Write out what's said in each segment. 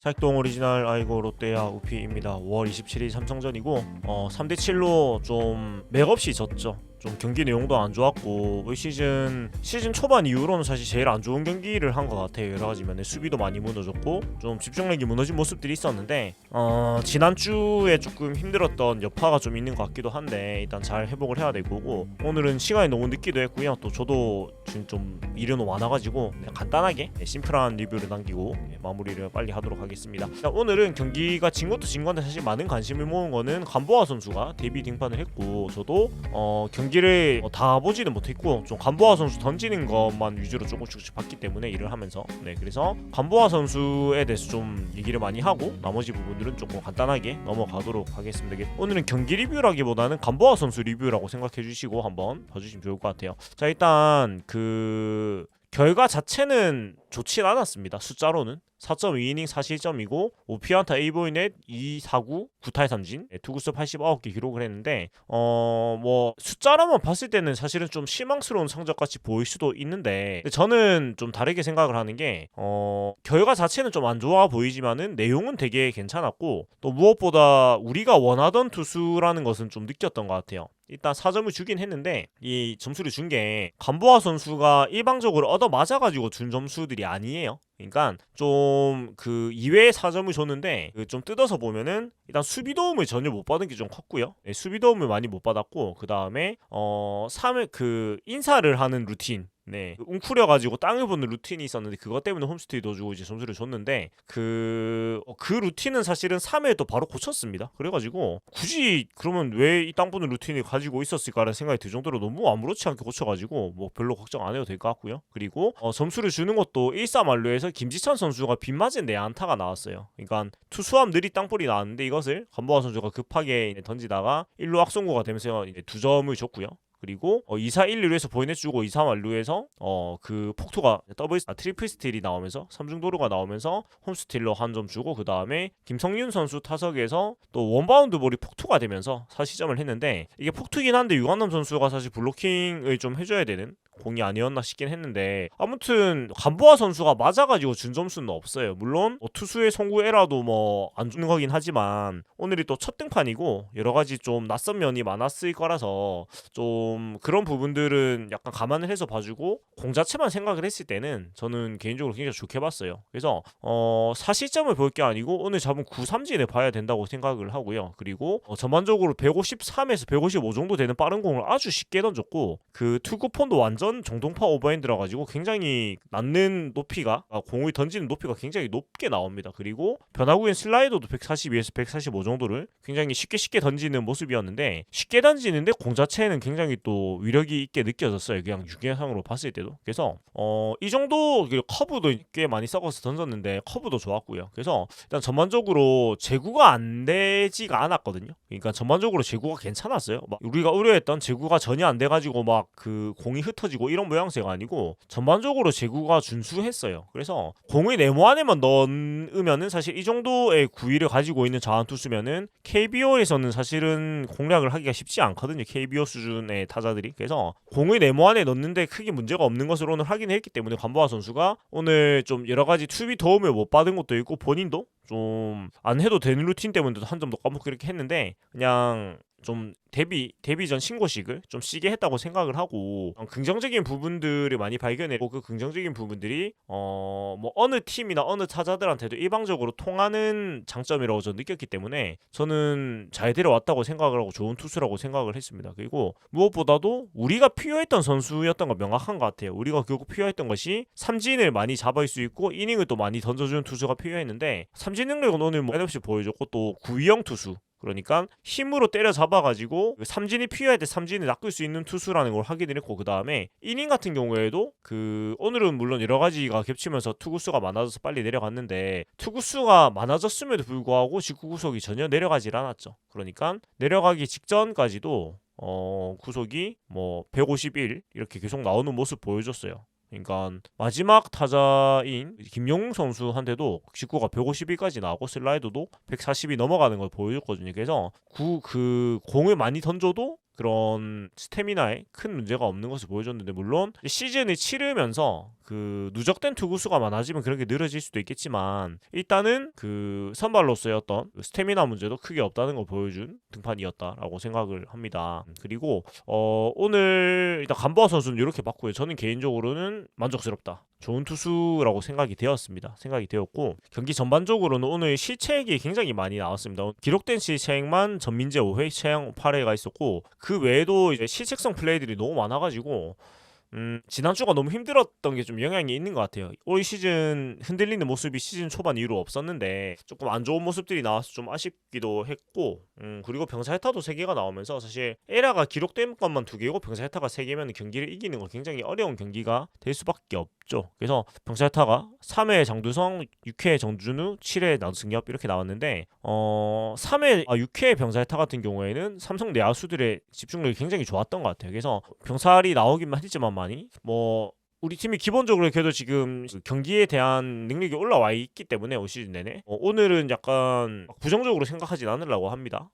살동 오리지널 아이고 롯데야 우피입니다. 5월 27일 삼성전이고 3대7로 좀 맥없이 졌죠. 좀 경기 내용도 안 좋았고 올 시즌 초반 이후로는 사실 제일 안 좋은 경기를 한 것 같아요. 여러 가지 면에 수비도 많이 무너졌고 좀 집중력이 무너진 모습들이 있었는데 지난주에 조금 힘들었던 여파가 좀 있는 것 같기도 한데 일단 잘 회복을 해야 될 거고, 오늘은 시간이 너무 늦기도 했고요. 또 저도 지금 좀 일은 많아가지고 그냥 간단하게 심플한 리뷰를 남기고 마무리를 빨리 하도록 하겠습니다. 오늘은 경기가 진 것도 진 건데 사실 많은 관심을 모은 거는 간보아 선수가 데뷔 등판을 했고, 저도 경기를 다 보지는 못했고 좀 간보아 선수 던지는 것만 위주로 조금씩 봤기 때문에 일을 하면서 그래서 간보아 선수에 대해서 좀 얘기를 많이 하고 나머지 부분들은 조금 간단하게 넘어가도록 하겠습니다. 오늘은 경기 리뷰라기보다는 간보아 선수 리뷰라고 생각해 주시고 한번 봐주시면 좋을 것 같아요. 자, 일단 그 결과 자체는 좋진 않았습니다. 숫자로는 4.2이닝 4실점이고 5피안타 A보이넷 2사구 9탈 삼진 투구수 89개 기록을 했는데 뭐 숫자로만 봤을 때는 사실은 좀 실망스러운 성적같이 보일 수도 있는데, 저는 좀 다르게 생각을 하는 게 결과 자체는 좀 안 좋아 보이지만은 내용은 되게 괜찮았고, 또 무엇보다 우리가 원하던 투수라는 것은 좀 느꼈던 것 같아요. 일단 4점을 주긴 했는데 이 점수를 준 게 간보아 선수가 일방적으로 얻어 맞아가지고 준 점수들이 아니에요. 그러니까 좀 그 이외의 4점을 줬는데 좀 뜯어서 보면은 일단 수비 도움을 전혀 못 받은 게 좀 컸고요. 수비 도움을 많이 못 받았고, 그 다음에 3회 그 인사를 하는 루틴, 웅크려가지고 땅을 보는 루틴이 있었는데 그것 때문에 홈스테이 넣어주고 이제 점수를 줬는데 그 루틴은 사실은 3회에 또 바로 고쳤습니다. 그래가지고 굳이 그러면 왜 이 땅 보는 루틴을 가지고 있었을까라는 생각이 들 정도로 너무 아무렇지 않게 고쳐가지고 뭐 별로 걱정 안 해도 될 것 같고요. 그리고 점수를 주는 것도 1사 만루에서 김지찬 선수가 빗맞은 내안타가 나왔어요. 그러니까 투수함 느리 땅볼이 나왔는데 이것을 간보아 선수가 급하게 던지다가 1루 악송구가 되면서 이제 2점을 줬고요. 그리고 2사 1루에서 보이내주고 2사 만루에서 그 폭투가 트리플 스틸이 나오면서 3중도루가 나오면서 홈스틸러 한 점 주고, 그 다음에 김성윤 선수 타석에서 또 원바운드 볼이 폭투가 되면서 4시점을 했는데, 이게 폭투긴 한데 유관남 선수가 사실 블로킹을 좀 해줘야 되는 공이 아니었나 싶긴 했는데, 아무튼 간보아 선수가 맞아가지고 준 점수는 없어요. 물론 투수의 송구 에라도 뭐 안 주는 거긴 하지만 오늘이 또 첫 등판이고 여러 가지 좀 낯선 면이 많았을 거라서 좀 그런 부분들은 약간 감안을 해서 봐주고, 공 자체만 생각을 했을 때는 저는 개인적으로 굉장히 좋게 봤어요. 그래서 4실점을 볼 게 아니고 오늘 잡은 9삼진을 봐야 된다고 생각을 하고요. 그리고 전반적으로 153에서 155 정도 되는 빠른 공을 아주 쉽게 던졌고, 그 투구폰도 완전 정동파 오버핸드라 가지고 굉장히 낮는 높이가 공을 던지는 높이가 굉장히 높게 나옵니다. 그리고 변화구인 슬라이더도 142에서 145 정도를 굉장히 쉽게 던지는 모습이었는데, 쉽게 던지는데 공 자체는 굉장히 또 위력이 있게 느껴졌어요. 그냥 유경상으로 봤을 때도. 그래서 이 정도 커브도 꽤 많이 썩어서 던졌는데 커브도 좋았고요. 그래서 일단 전반적으로 제구가 안 되지가 않았거든요. 그러니까 전반적으로 제구가 괜찮았어요. 막 우리가 우려했던 제구가 전혀 안 돼가지고 막 그 공이 흩어지고 이런 모양새가 아니고 전반적으로 제구가 준수했어요. 그래서 공을 네모 안에만 넣으면은 사실 이 정도의 구위를 가지고 있는 자완 투수면은 KBO에서는 사실은 공략을 하기가 쉽지 않거든요. KBO 수준의 타자들이. 그래서 공을 네모 안에 넣는데 크게 문제가 없는 것으로 오늘 확인을 했기 때문에 간보아 선수가 오늘 좀 여러 가지 투비 도움을 못 받은 것도 있고, 본인도 좀 안 해도 되는 루틴 때문에도 한 점도 까먹고 이렇게 했는데, 그냥 좀 데뷔 전 신고식을 좀 시게 했다고 생각을 하고, 긍정적인 부분들을 많이 발견했고, 그 긍정적인 부분들이 뭐 어느 팀이나 어느 타자들한테도 일방적으로 통하는 장점이라고 저는 느꼈기 때문에 저는 잘 데려왔다고 생각을 하고 좋은 투수라고 생각을 했습니다. 그리고 무엇보다도 우리가 필요했던 선수였던 거 명확한 것 같아요. 우리가 결국 필요했던 것이 삼진을 많이 잡을 수 있고 이닝을 또 많이 던져주는 투수가 필요했는데, 삼진 능력은 오늘 뭐 끝없이 보여줬고, 또 구위형 투수, 그러니까 힘으로 때려 잡아가지고 삼진이 필요할 때 삼진을 낚을 수 있는 투수라는 걸 확인을 했고, 그 다음에 이닝 같은 경우에도 오늘은 물론 여러 가지가 겹치면서 투구수가 많아져서 빨리 내려갔는데, 투구수가 많아졌음에도 불구하고 직구 구속이 전혀 내려가질 않았죠. 그러니까 내려가기 직전까지도 구속이 뭐 151 이렇게 계속 나오는 모습 보여줬어요. 그러니까 마지막 타자인 김용웅 선수한테도 직구가 151까지 나오고 슬라이더도 140이 넘어가는 걸 보여줬거든요. 그래서 그 공을 많이 던져도 그런 스태미나에 큰 문제가 없는 것을 보여줬는데, 물론 시즌을 치르면서 그 누적된 투구수가 많아지면 그렇게 늘어질 수도 있겠지만 일단은 그 선발로서의 어떤 그 스태미나 문제도 크게 없다는 걸 보여준 등판이었다라고 생각을 합니다. 그리고 오늘 일단 간보아 선수는 이렇게 봤고요. 저는 개인적으로는 만족스럽다, 좋은 투수라고 생각이 되었고, 경기 전반적으로는 오늘 실책이 굉장히 많이 나왔습니다. 기록된 실책만 전민재 5회, 최양 8회가 있었고, 그 외에도 이제 실책성 플레이들이 너무 많아가지고 지난주가 너무 힘들었던 게 좀 영향이 있는 것 같아요. 올 시즌 흔들리는 모습이 시즌 초반 이후로 없었는데 조금 안 좋은 모습들이 나와서 좀 아쉽기도 했고, 그리고 병사해타도 3개가 나오면서 사실 에라가 기록된 것만 2개고 병사해타가 3개면 경기를 이기는 건 굉장히 어려운 경기가 될 수밖에 없죠. 그래서 병사해타가 3회 장두성, 6회 정준우, 7회 나승엽 이렇게 나왔는데 3회 6회 병사해타 같은 경우에는 삼성 내야수들의 집중력이 굉장히 좋았던 것 같아요. 그래서 병살이 나오기만 했지만 많이 우리 팀이 기본적으로 그래도 지금 그 경기에 대한 능력이 올라와 있기 때문에 올 시즌 내내 오늘은 약간 부정적으로 생각하진 않으려고 합니다.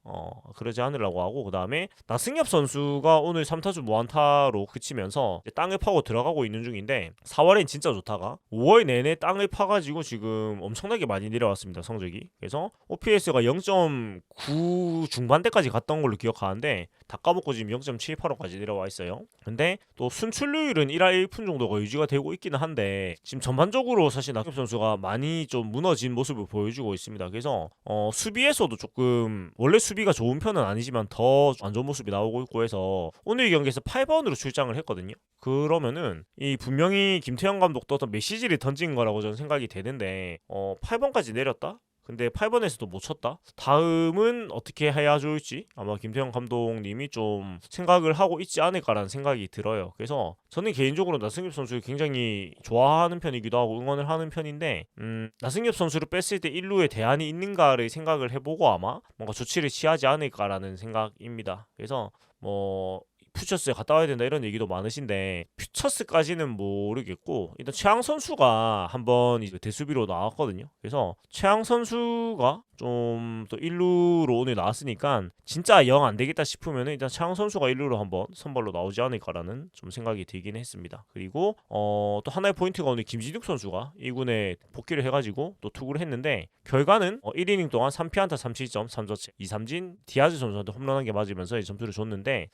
그러지 않으려고 하고, 그 다음에 나승엽 선수가 오늘 3타수 무안타로 그치면서 땅을 파고 들어가고 있는 중인데, 4월엔 진짜 좋다가 5월 내내 땅을 파가지고 지금 엄청나게 많이 내려왔습니다, 성적이. 그래서 OPS가 0.9 중반대까지 갔던 걸로 기억하는데 다 까먹고 지금 0.78호까지 내려와 있어요. 근데 또 순출루율은 1할 1푼 정도가 유지가 되고 있기는 한데, 지금 전반적으로 사실 나승엽 선수가 많이 좀 무너진 모습을 보여주고 있습니다. 그래서 수비에서도 조금, 원래 수비가 좋은 편은 아니지만 더 안 좋은 모습이 나오고 있고 해서 오늘 경기에서 8번으로 출장을 했거든요. 그러면은 이 분명히 김태형 감독도 어떤 메시지를 던진 거라고 저는 생각이 되는데 8번까지 내렸다? 근데 8번에서도 못 쳤다? 다음은 어떻게 해야 좋을지 아마 김태형 감독님이 좀 생각을 하고 있지 않을까라는 생각이 들어요. 그래서 저는 개인적으로 나승엽 선수를 굉장히 좋아하는 편이기도 하고 응원을 하는 편인데, 나승엽 선수를 뺐을 때 1루에 대안이 있는가를 생각을 해보고 아마 뭔가 조치를 취하지 않을까라는 생각입니다. 그래서 퓨처스에 갔다 와야 된다 이런 얘기도 많으신데, 퓨처스까지는 모르겠고, 일단 최양 선수가 한번 이제 대수비로 나왔거든요. 그래서 최양 선수가 좀 또 1루로 오늘 나왔으니까 진짜 영 안 되겠다 싶으면 일단 최양 선수가 1루로 한번 선발로 나오지 않을까라는 좀 생각이 들긴 했습니다. 그리고 또 하나의 포인트가 오늘 김진욱 선수가 1군에 복귀를 해가지고 또 투구를 했는데, 결과는 1이닝 동안 3피안타 3실점 3저체 2삼진, 디아즈 선수한테 홈런 한 개 맞으면서 점수를 줬는데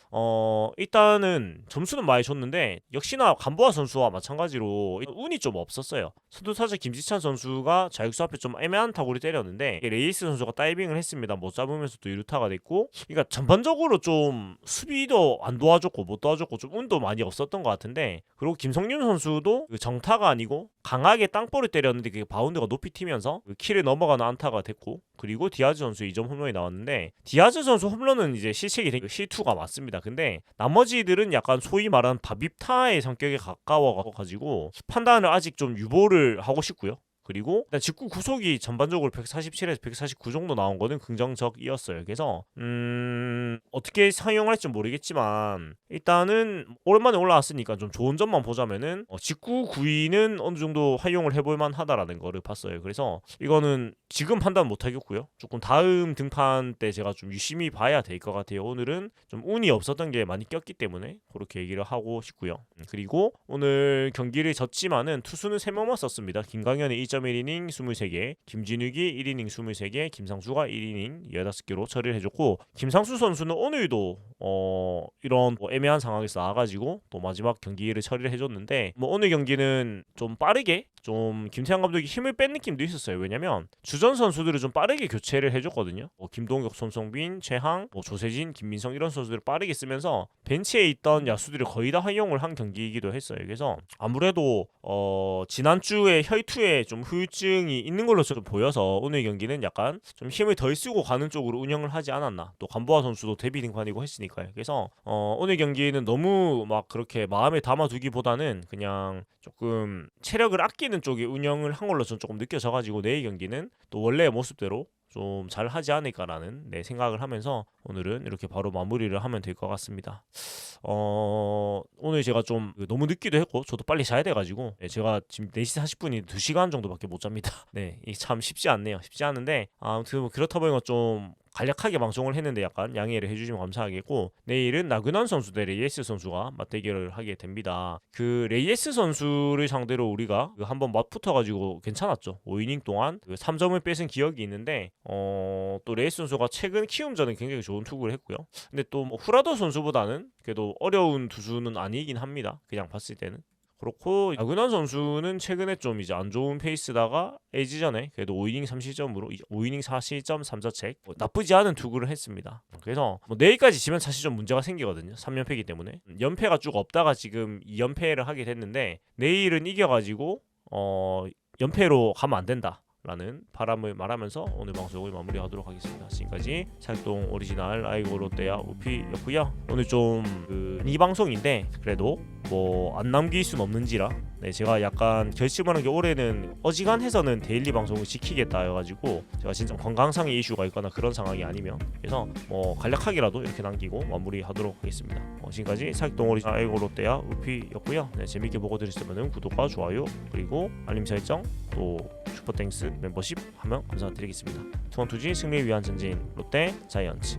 일단은 점수는 많이 줬는데 역시나 간보아 선수와 마찬가지로 운이 좀 없었어요. 선두타자 김지찬 선수가 자익수 앞에 좀 애매한 타구를 때렸는데 레이스 선수가 다이빙을 했습니다. 못 잡으면서도 2루타가 됐고, 그러니까 전반적으로 좀 수비도 안 도와줬고 못 도와줬고 좀 운도 많이 없었던 것 같은데, 그리고 김성윤 선수도 그 정타가 아니고 강하게 땅볼을 때렸는데 그게 바운드가 높이 튀면서 그 키를 넘어가는 안타가 됐고, 그리고 디아즈 선수 2점 홈런이 나왔는데, 디아즈 선수 홈런은 이제 실책이 된 실투가 맞습니다. 근데 나머지들은 약간 소위 말하는 바비타의 성격에 가까워가지고 판단을 아직 좀 유보를 하고 싶고요. 그리고 일단 직구 구속이 전반적으로 147에서 149 정도 나온 거는 긍정적이었어요. 그래서 어떻게 사용할지 모르겠지만 일단은 오랜만에 올라왔으니까 좀 좋은 점만 보자면은 직구 구위는 어느 정도 활용을 해볼 만하다라는 거를 봤어요. 그래서 이거는 지금 판단 못 하겠고요. 조금 다음 등판 때 제가 좀 유심히 봐야 될 것 같아요. 오늘은 좀 운이 없었던 게 많이 꼈기 때문에 그렇게 얘기를 하고 싶고요. 그리고 오늘 경기를 졌지만은 투수는 3명만 썼습니다. 김강현이 1.1이닝 23개, 김진욱이 1이닝 23개, 김상수가 1이닝 15개로 처리를 해줬고, 김상수 선수는 오늘도 이런 애매한 상황에서 나와가지고 또 마지막 경기를 처리를 해줬는데, 오늘 경기는 좀 빠르게 좀 김태형 감독이 힘을 뺀 느낌도 있었어요. 왜냐면 주전 선수들을 좀 빠르게 교체를 해줬거든요. 김동혁, 손성빈, 최항, 조세진, 김민성 이런 선수들을 빠르게 쓰면서 벤치에 있던 야수들을 거의 다 활용을 한 경기이기도 했어요. 그래서 아무래도 지난주에 혈투에 좀 후유증이 있는 걸로 좀 보여서 오늘 경기는 약간 좀 힘을 덜 쓰고 가는 쪽으로 운영을 하지 않았나. 또 간보아 선수도 데뷔 등판이고 했으니까요. 그래서 오늘 경기는 너무 막 그렇게 마음에 담아두기보다는 그냥 조금 체력을 아끼는 쪽에 운영을 한 걸로 저는 조금 느껴져가지고 내일 경기는 또 원래의 모습대로 좀 잘 하지 않을까라는 생각을 하면서 오늘은 이렇게 바로 마무리를 하면 될 것 같습니다. 오늘 제가 좀 너무 늦기도 했고 저도 빨리 자야 돼가지고 제가 지금 4시 40분이 2시간 정도밖에 못 잡니다. 네, 이게 참 쉽지 않네요. 쉽지 않은데 아무튼 그렇다 보니까 좀 간략하게 방송을 했는데 약간 양해를 해주시면 감사하겠고, 내일은 나그난 선수 대 레이에스 선수가 맞대결을 하게 됩니다. 그 레이에스 선수를 상대로 우리가 한번 맞붙어가지고 괜찮았죠. 5이닝 동안 3점을 뺏은 기억이 있는데 또 레이에스 선수가 최근 키움전은 굉장히 좋은 투구를 했고요. 근데 또뭐 후라더 선수보다는 그래도 어려운 투수는 아니긴 합니다. 그냥 봤을 때는. 그렇고 야근환 선수는 최근에 좀 이제 안 좋은 페이스다가 LG전에 그래도 5이닝 3실점으로 5이닝 4실점 3자책 나쁘지 않은 투구를 했습니다. 그래서 뭐 내일까지 지면 사실 좀 문제가 생기거든요. 3연패이기 때문에 연패가 쭉 없다가 지금 2연패를 하게 됐는데 내일은 이겨가지고 연패로 가면 안 된다 라는 바람을 말하면서 오늘 방송을 마무리하도록 하겠습니다. 지금까지 살동 오리지널 아이고 롯데야 우피였고요. 오늘 좀 이 방송인데 그래도 뭐 안 남길 순 없는지라 제가 약간 결심을 한 게 올해는 어지간해서는 데일리 방송을 지키겠다 해가지고 제가 진짜 건강상의 이슈가 있거나 그런 상황이 아니면 그래서 뭐 간략하게라도 이렇게 남기고 마무리하도록 하겠습니다. 지금까지 살동 오리지널 아이고 롯데야 우피였고요. 재밌게 보고 들으셨다면 구독과 좋아요 그리고 알림 설정 또 슈퍼땡스 멤버십 하면 감사드리겠습니다. 투원투지 승리를 위한 전진 롯데 자이언츠.